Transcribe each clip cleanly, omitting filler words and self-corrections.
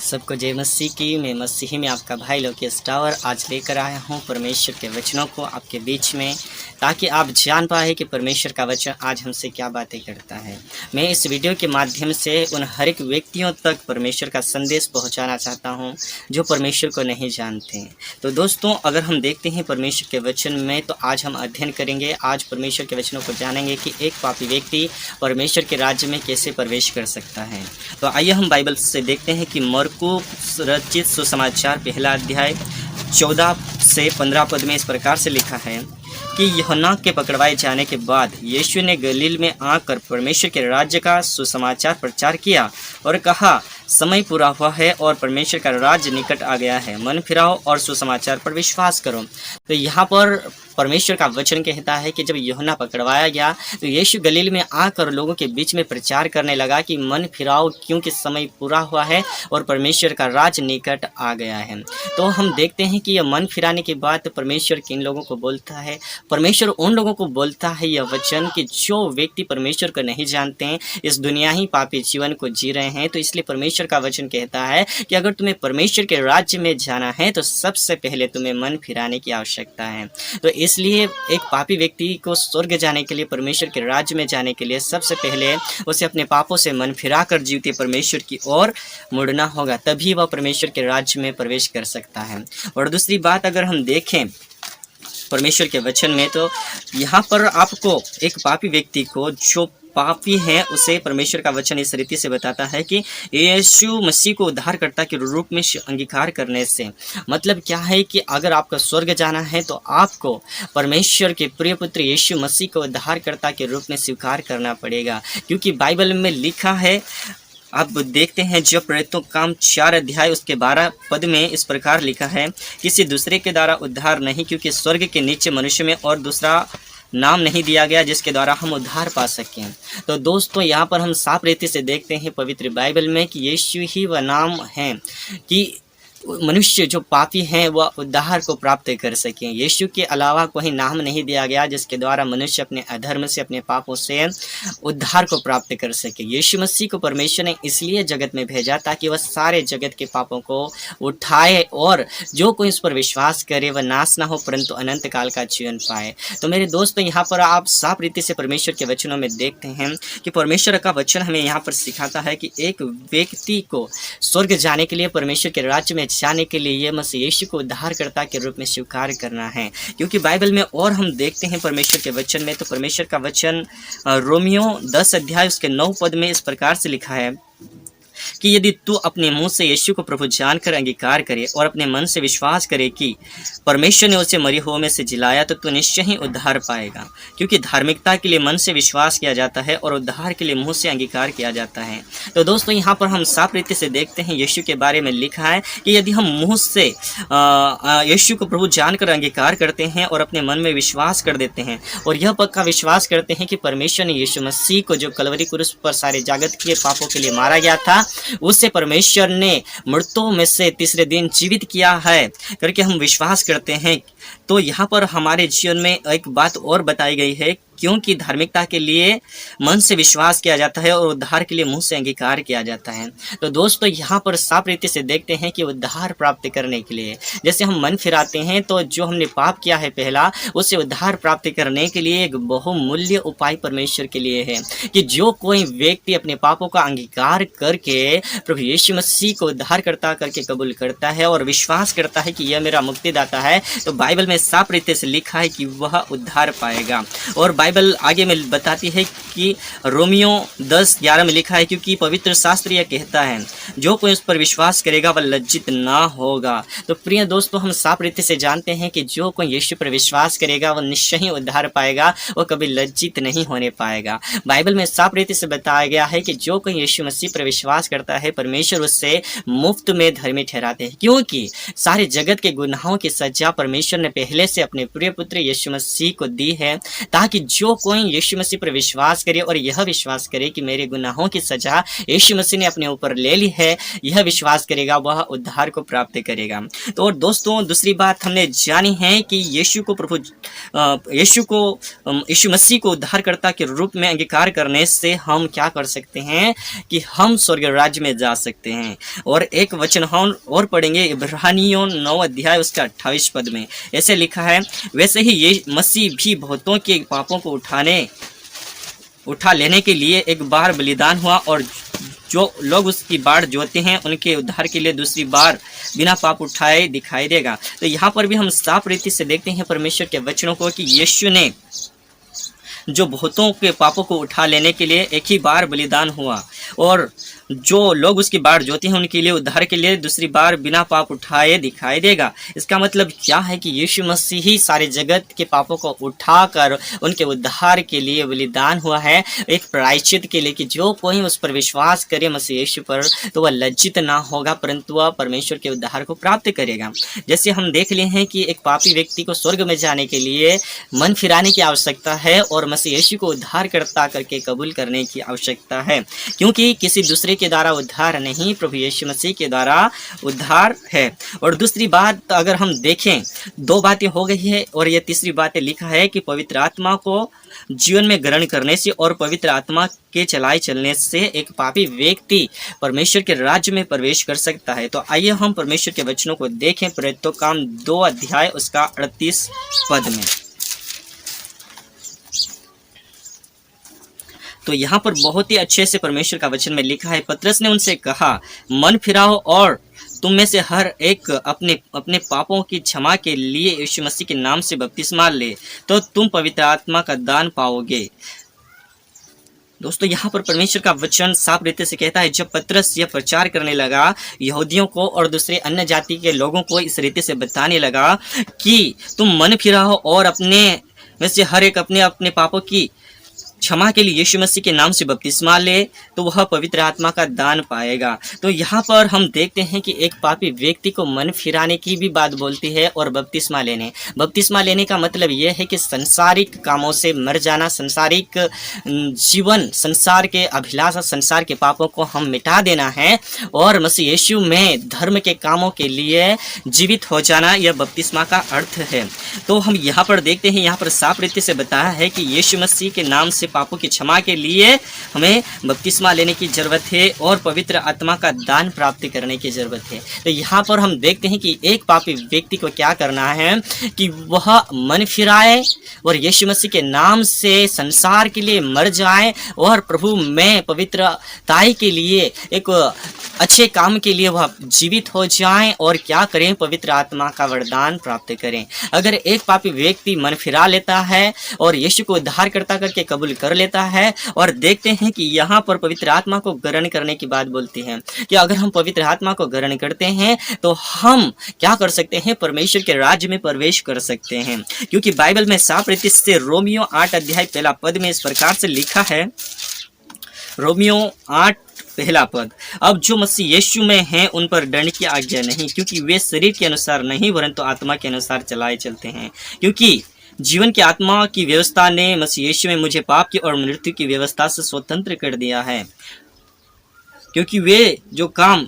सबको जय मसीह की। मैं मसीही में आपका भाई लोकेश टावर आज लेकर आया हूँ परमेश्वर के वचनों को आपके बीच में, ताकि आप जान पाए कि परमेश्वर का वचन आज हमसे क्या बातें करता है। मैं इस वीडियो के माध्यम से उन हर एक व्यक्तियों तक परमेश्वर का संदेश पहुँचाना चाहता हूँ जो परमेश्वर को नहीं जानते। तो दोस्तों, अगर हम देखते हैं परमेश्वर के वचन में, तो आज हम अध्ययन करेंगे, आज परमेश्वर के वचनों को जानेंगे कि एक पापी व्यक्ति परमेश्वर के राज्य में कैसे प्रवेश कर सकता है। तो आइए हम बाइबल से देखते हैं कि मरकुस रचित सुसमाचार पहला अध्याय 14 से 15 पद में इस प्रकार से लिखा है कि यूहन्ना के पकड़वाए जाने के बाद यीशु ने गलील में आकर परमेश्वर के राज्य का सुसमाचार प्रचार किया और कहा, समय पूरा हुआ है और परमेश्वर का राज्य निकट आ गया है। मन फिराओ और सुसमाचार पर विश्वास करो। तो यहाँ पर परमेश्वर का वचन कहता है कि जब यूहन्ना पकड़वाया गया तो यीशु गलील में आकर लोगों के बीच में प्रचार करने लगा कि मन फिराओ, क्योंकि समय पूरा हुआ है और परमेश्वर का राज्य निकट आ गया है। तो हम देखते हैं कि यह मन फिराने की बात परमेश्वर किन लोगों को बोलता है। परमेश्वर उन लोगों को बोलता है यह वचन कि जो व्यक्ति परमेश्वर को नहीं जानते हैं, इस दुनिया ही पापी जीवन को जी रहे हैं। तो इसलिए परमेश्वर का वचन कहता है कि अगर तुम्हें परमेश्वर के राज्य में जाना है तो सबसे पहले तुम्हें मन फिराने की आवश्यकता है। तो इसलिए एक पापी व्यक्ति को स्वर्ग जाने के लिए, परमेश्वर के राज्य में जाने के लिए सबसे पहले उसे अपने पापों से मन फिराकर जीवते परमेश्वर की ओर मुड़ना होगा, तभी वह परमेश्वर के राज्य में प्रवेश कर सकता है। और दूसरी बात, अगर हम देखें परमेश्वर के वचन में, तो यहाँ पर आपको एक पापी व्यक्ति को, जो पापी है, उसे परमेश्वर का वचन इस रीति से बताता है कि यीशु मसीह को उद्धारकर्ता के रूप में अंगीकार करने से मतलब क्या है कि अगर आपका स्वर्ग जाना है तो आपको परमेश्वर के प्रिय पुत्र यीशु मसीह को उद्धारकर्ता के रूप में स्वीकार करना पड़ेगा। क्योंकि बाइबल में लिखा है, आप देखते हैं जब प्रेरितों काम 4 अध्याय उसके 12 पद में इस प्रकार लिखा है, किसी दूसरे के द्वारा उद्धार नहीं, क्योंकि स्वर्ग के नीचे मनुष्य में और दूसरा नाम नहीं दिया गया जिसके द्वारा हम उद्धार पा सकें। तो दोस्तों, यहाँ पर हम साफ रीति से देखते हैं पवित्र बाइबल में कि यीशु ही वह नाम है कि मनुष्य जो पापी हैं वह उद्धार को प्राप्त कर सकें। यीशु के अलावा कोई नाम नहीं दिया गया जिसके द्वारा मनुष्य अपने अधर्म से, अपने पापों से उद्धार को प्राप्त कर सके। यीशु मसीह को परमेश्वर ने इसलिए जगत में भेजा ताकि वह सारे जगत के पापों को उठाए और जो कोई इस पर विश्वास करे वह नाश ना हो परंतु अनंत काल का जीवन पाए। तो मेरे दोस्तों, यहाँ पर आप साफ रीति से परमेश्वर के वचनों में देखते हैं कि परमेश्वर का वचन हमें यहाँ पर सिखाता है कि एक व्यक्ति को स्वर्ग जाने के लिए, परमेश्वर के राज्य में जाने के लिए, यह मसीह यीशु को उद्धारकर्ता के रूप में स्वीकार करना है। क्योंकि बाइबल में और हम देखते हैं परमेश्वर के वचन में, तो परमेश्वर का वचन रोमियो 10 अध्याय उसके 9 पद में इस प्रकार से लिखा है कि यदि तू अपने मुंह से यीशु को प्रभु जानकर अंगीकार करे और अपने मन से विश्वास करे कि परमेश्वर ने उसे मरे हुओं में से जिलाया, तो तू निश्चय ही उद्धार पाएगा। क्योंकि धार्मिकता के लिए मन से विश्वास किया जाता है और उद्धार के लिए मुंह से अंगीकार किया जाता है। तो दोस्तों, यहाँ पर हम साफ रीति से देखते हैं यीशु के बारे में लिखा है कि यदि हम मुँह से यीशु को प्रभु जानकर अंगीकार करते हैं और अपने मन में विश्वास कर देते हैं और यह पक्का विश्वास करते हैं कि परमेश्वर ने यीशु मसीह को, जो कलवरी क्रूस पर सारे जगत के पापों के लिए मारा गया था, उससे परमेश्वर ने मृतों में से तीसरे दिन जीवित किया है करके हम विश्वास करते हैं, तो यहाँ पर हमारे जीवन में एक बात और बताई गई है, क्योंकि धार्मिकता के लिए मन से विश्वास किया जाता है और उद्धार के लिए मुंह से अंगीकार किया जाता है। तो दोस्तों, यहाँ पर साफ रीति से देखते हैं कि उद्धार प्राप्त करने के लिए जैसे हम मन फिराते हैं, तो जो हमने पाप किया है पहला, उससे उद्धार प्राप्त करने के लिए एक बहुमूल्य उपाय परमेश्वर के लिए है कि जो कोई व्यक्ति अपने पापों का अंगीकार करके प्रभु यीशु मसीह को उद्धारकर्ता करके कबूल करता है और विश्वास करता है कि यह मेरा मुक्तिदाता है, तो बाइबल में साफ रीति से लिखा है कि वह उद्धार पाएगा। और बाइबल आगे में बताती है कि रोमियो 10:11 में लिखा है, क्योंकि पवित्र शास्त्र यह कहता है, जो कोई उस पर विश्वास करेगा वह लज्जित ना होगा। तो प्रिय दोस्तों, हम साफ रीति से जानते हैं कि जो कोई यीशु पर विश्वास करेगा वह निश्चय ही उद्धार पाएगा, वह कभी लज्जित नहीं होने पाएगा। बाइबल में साफ रीति से बताया गया है कि जो कोई यीशु मसीह पर विश्वास करता है, परमेश्वर उससे मुफ्त में धर्मी ठहराते हैं, क्योंकि सारे जगत के गुनाहों की सजा परमेश्वर ने पहले से अपने प्रिय पुत्र यीशु मसीह को दी है, ताकि जो कोई यीशु मसीह पर विश्वास करे और यह विश्वास करे कि मेरे गुनाहों की सजा यीशु मसीह ने अपने ऊपर ले ली है, यह विश्वास करेगा वह उद्धार को प्राप्त करेगा। तो और दोस्तों, दूसरी बात हमने जानी है कि यीशु मसीह को उद्धारकर्ता के रूप में अंगीकार करने से हम क्या कर सकते हैं कि हम स्वर्ग राज्य में जा सकते हैं। और एक वचन हम और पढ़ेंगे इब्रानियों 9 अध्याय उसका 28 पद में ऐसे लिखा है, वैसे ही ये मसीह भी बहुतों के पापों को उठा लेने के लिए एक बार बलिदान हुआ, और जो लोग उसकी बाढ़ जोते हैं उनके उद्धार के लिए दूसरी बार बिना पाप उठाए दिखाई देगा। तो यहाँ पर भी हम साफ रीति से देखते हैं परमेश्वर के वचनों को कि यीशु ने जो बहुतों के पापों को उठा लेने के लिए एक ही बार बलिदान हुआ, और जो लोग उसकी बाढ़ जोते हैं उनके लिए उद्धार के लिए दूसरी बार बिना पाप उठाए दिखाई देगा। इसका मतलब क्या है कि यीशु मसीह ही सारे जगत के पापों को उठाकर उनके उद्धार के लिए बलिदान हुआ है, एक प्रायश्चित के लिए, कि जो कोई उस पर विश्वास करे मसीह यीशु पर, तो वह लज्जित ना होगा परंतु वह परमेश्वर के उद्धार को प्राप्त करेगा। जैसे हम देख लिए हैं कि एक पापी व्यक्ति को स्वर्ग में जाने के लिए मन फिराने की आवश्यकता है और मसीह यीशु को उद्धारकर्ता करके कबूल करने की आवश्यकता है, क्योंकि किसी दूसरे के द्वारा उद्धार नहीं, प्रभु यीशु मसीह के द्वारा उद्धार है। और दूसरी बात अगर हम देखें, 2 बातें हो गई है, और ये तीसरी बात लिखा है कि पवित्र आत्मा को जीवन में ग्रहण करने से और पवित्र आत्मा के चलाए चलने से एक पापी व्यक्ति परमेश्वर के राज्य में प्रवेश कर सकता है। तो आइए हम परमेश्वर के वचनों को देखें, प्रेरितों का काम 2 अध्याय उसका 38 पद में। तो यहाँ पर बहुत ही अच्छे से परमेश्वर का वचन में लिखा है, पतरस ने उनसे कहा, मन फिराओ और तुम में से हर एक अपने अपने पापों की क्षमा के लिए यीशु मसीह के नाम से बपतिस्मा ले, तो तुम पवित्र आत्मा का दान पाओगे। दोस्तों, यहाँ पर परमेश्वर का वचन साफ रीति से कहता है, जब पतरस यह प्रचार करने लगा यहूदियों को और दूसरे अन्य जाति के लोगों को इस रीति से बताने लगा कि तुम मन फिराओ और अपने में से हर एक अपने अपने पापों की क्षमा के लिए यीशु मसीह के नाम से बपतिस्मा ले, तो वह पवित्र आत्मा का दान पाएगा। तो यहाँ पर हम देखते हैं कि एक पापी व्यक्ति को मन फिराने की भी बात बोलती है और बपतिस्मा लेने का मतलब यह है कि संसारिक कामों से मर जाना, संसारिक जीवन, संसार के अभिलाषा, संसार के पापों को हम मिटा देना है और मसीह यीशु में धर्म के कामों के लिए जीवित हो जाना, यह बपतिस्मा का अर्थ है। तो हम यहाँ पर देखते हैं, यहाँ पर साफ रीति से बताया है कि यीशु मसीह के नाम से पापों की क्षमा के लिए हमें बपतिस्मा लेने की जरूरत है और पवित्र आत्मा का दान प्राप्त करने की जरूरत है। तो यहाँ पर हम देखते हैं कि एक पापी व्यक्ति को क्या करना है कि वह मन फिराए और यीशु मसीह के नाम से संसार के लिए मर जाए और प्रभु में पवित्रताई के लिए, एक अच्छे काम के लिए वह जीवित हो जाएं और क्या करें, पवित्र आत्मा का वरदान प्राप्त करें। अगर एक पापी व्यक्ति मन फिरा लेता है और यीशु को उद्धारकर्ता करके कबूल कर लेता है, और देखते हैं कि यहाँ पर पवित्र आत्मा को ग्रहण करने की बात बोलती है कि अगर हम पवित्र आत्मा को ग्रहण करते हैं तो हम क्या कर सकते हैं, परमेश्वर के राज्य में प्रवेश कर सकते हैं। क्योंकि बाइबल में साफ रीति से रोमियो 8 अध्याय 1 पद में इस प्रकार से लिखा है, रोमियो 8 1 पद, अब जो मसीह यीशु में हैं उन पर दंड की आज्ञा नहीं, क्योंकि वे शरीर के अनुसार नहीं परंतु आत्मा के अनुसार चलाए चलते हैं। क्योंकि जीवन की आत्मा की व्यवस्था ने मसीह यीशु में मुझे पाप की और मृत्यु की व्यवस्था से स्वतंत्र कर दिया है। क्योंकि वे जो काम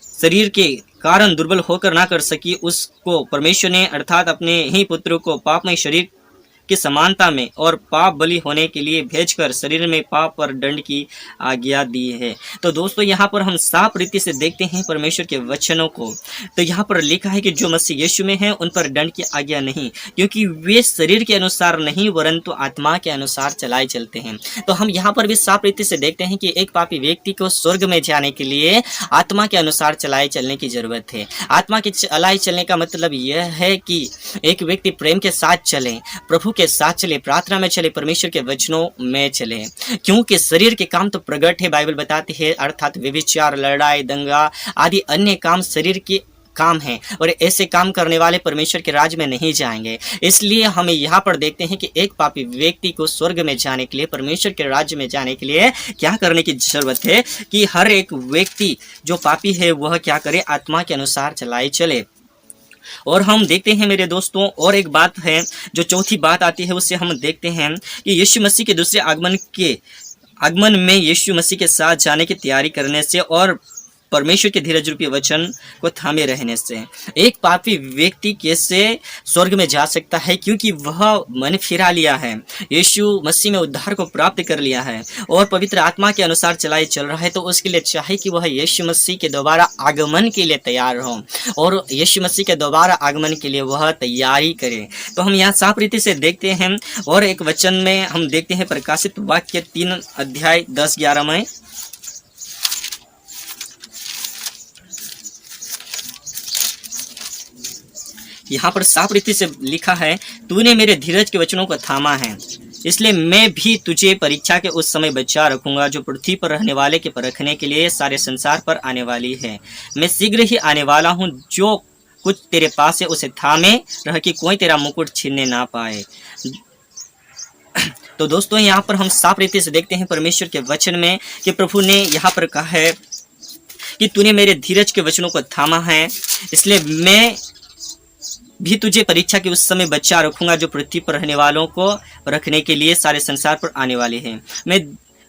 शरीर के कारण दुर्बल होकर ना कर सकी, उसको परमेश्वर ने अर्थात अपने ही पुत्र को पापमय शरीर की समानता में और पाप बलि होने के लिए भेजकर शरीर में पाप पर दंड की आज्ञा दी है। तो दोस्तों, यहाँ पर हम साफ रीति से देखते हैं परमेश्वर के वचनों को। तो यहाँ पर लिखा है कि जो मसीह यीशु में हैं उन पर दंड की आज्ञा नहीं, क्योंकि वे शरीर के अनुसार नहीं परंतु आत्मा के अनुसार चलाए चलते हैं। तो हम यहाँ पर भी साफ रीति से देखते हैं कि एक पापी व्यक्ति को स्वर्ग में जाने के लिए आत्मा के अनुसार चलाए चलने की जरूरत है। आत्मा के चलाए चलने का मतलब यह है कि एक व्यक्ति प्रेम के साथ चले, प्रभु के साथ चले, प्रार्थना में चले, परमेश्वर के वचनों में चले। क्योंकि शरीर के काम तो प्रकट है, बाइबल बताती है, अर्थात व्यभिचार, लड़ाई, दंगा आदि अन्य काम शरीर के काम है और ऐसे काम करने वाले परमेश्वर के राज्य में नहीं जाएंगे। इसलिए हमें यहाँ पर देखते हैं कि एक पापी व्यक्ति को स्वर्ग में जाने के लिए, परमेश्वर के राज्य में जाने के लिए क्या करने की जरूरत है कि हर एक व्यक्ति जो पापी है वह क्या करे, आत्मा के अनुसार चलाए चले। और हम देखते हैं मेरे दोस्तों, और एक बात है जो चौथी बात आती है, उससे हम देखते हैं कि यीशु मसीह के दूसरे आगमन में यीशु मसीह के साथ जाने की तैयारी करने से और परमेश्वर के धीरज रूपी वचन को थामे रहने से एक पापी व्यक्ति कैसे स्वर्ग में जा सकता है, क्योंकि वह मन फिरा लिया है, यीशु मसीह में उद्धार को प्राप्त कर लिया है और पवित्र आत्मा के अनुसार चलाए चल रहा है। तो उसके लिए चाहे कि वह यीशु मसीह के दोबारा आगमन के लिए तैयार हो और यीशु मसीह के दोबारा आगमन के लिए वह तैयारी करे। तो हम यहाँ साफ रीति से देखते हैं, और एक वचन में हम देखते हैं प्रकाशित वाक्य 3 अध्याय 10-11 में, यहाँ पर साफ रीति से लिखा है, तूने मेरे धीरज के वचनों को थामा है, इसलिए मैं भी तुझे परीक्षा के उस समय बचा रखूंगा जो पृथ्वी पर रहने वाले के परखने के लिए सारे संसार पर आने वाली है। मैं शीघ्र ही आने वाला हूँ, जो कुछ तेरे पास है उसे थामे रह कि कोई तेरा मुकुट छीनने ना पाए। तो दोस्तों यहाँ पर हम साफ रीति से देखते हैं परमेश्वर के वचन में कि प्रभु ने यहाँ पर कहा है कि तूने मेरे धीरज के वचनों को थामा है, इसलिए मैं भी तुझे परीक्षा के उस समय बचा रखूंगा जो पृथ्वी पर रहने वालों को रखने के लिए सारे संसार पर आने वाले हैं।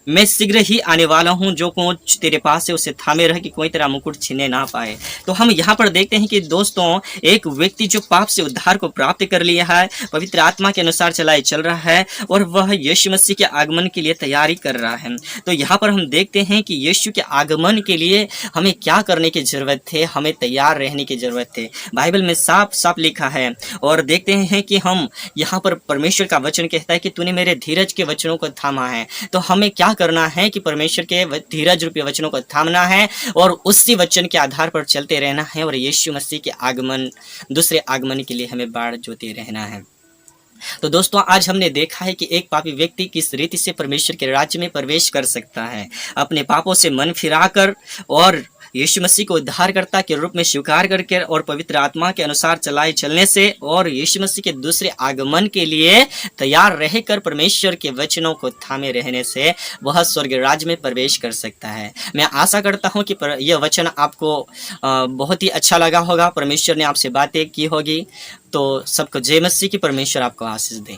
मैं शीघ्र ही आने वाला हूं, जो कुछ तेरे पास है उसे थामे रह कि कोई तेरा मुकुट छीनने ना पाए। तो हम यहाँ पर देखते हैं कि दोस्तों, एक व्यक्ति जो पाप से उद्धार को प्राप्त कर लिया है, पवित्र आत्मा के अनुसार चलाए चल रहा है और वह यीशु मसीह के आगमन के लिए तैयारी कर रहा है। तो यहाँ पर हम देखते हैं कि यीशु के आगमन के लिए हमें क्या करने की जरूरत है, हमें तैयार रहने की जरूरत है। बाइबल में साफ साफ लिखा है, और देखते हैं कि हम यहाँ पर परमेश्वर का वचन कहता है कि तूने मेरे धीरज के वचनों को थामा है। तो हमें क्या करना है कि परमेश्वर के धीरज रूपी वचनों को थामना है और उसी वचन के आधार पर चलते रहना है, और यीशु मसीह के दूसरे आगमन के लिए हमें बाढ़ जोते रहना है। तो दोस्तों, आज हमने देखा है कि एक पापी व्यक्ति किस रीति से परमेश्वर के राज्य में प्रवेश कर सकता है, अपने पापों से मन फिराकर और यीशु मसीह को उद्धारकर्ता के रूप में स्वीकार करके और पवित्र आत्मा के अनुसार चलाए चलने से और यीशु मसीह के दूसरे आगमन के लिए तैयार रहकर परमेश्वर के वचनों को थामे रहने से वह स्वर्ग राज्य में प्रवेश कर सकता है। मैं आशा करता हूं कि यह वचन आपको बहुत ही अच्छा लगा होगा, परमेश्वर ने आपसे बातें की होगी। तो सबको जय मसीह की, परमेश्वर आपको आशीष दे।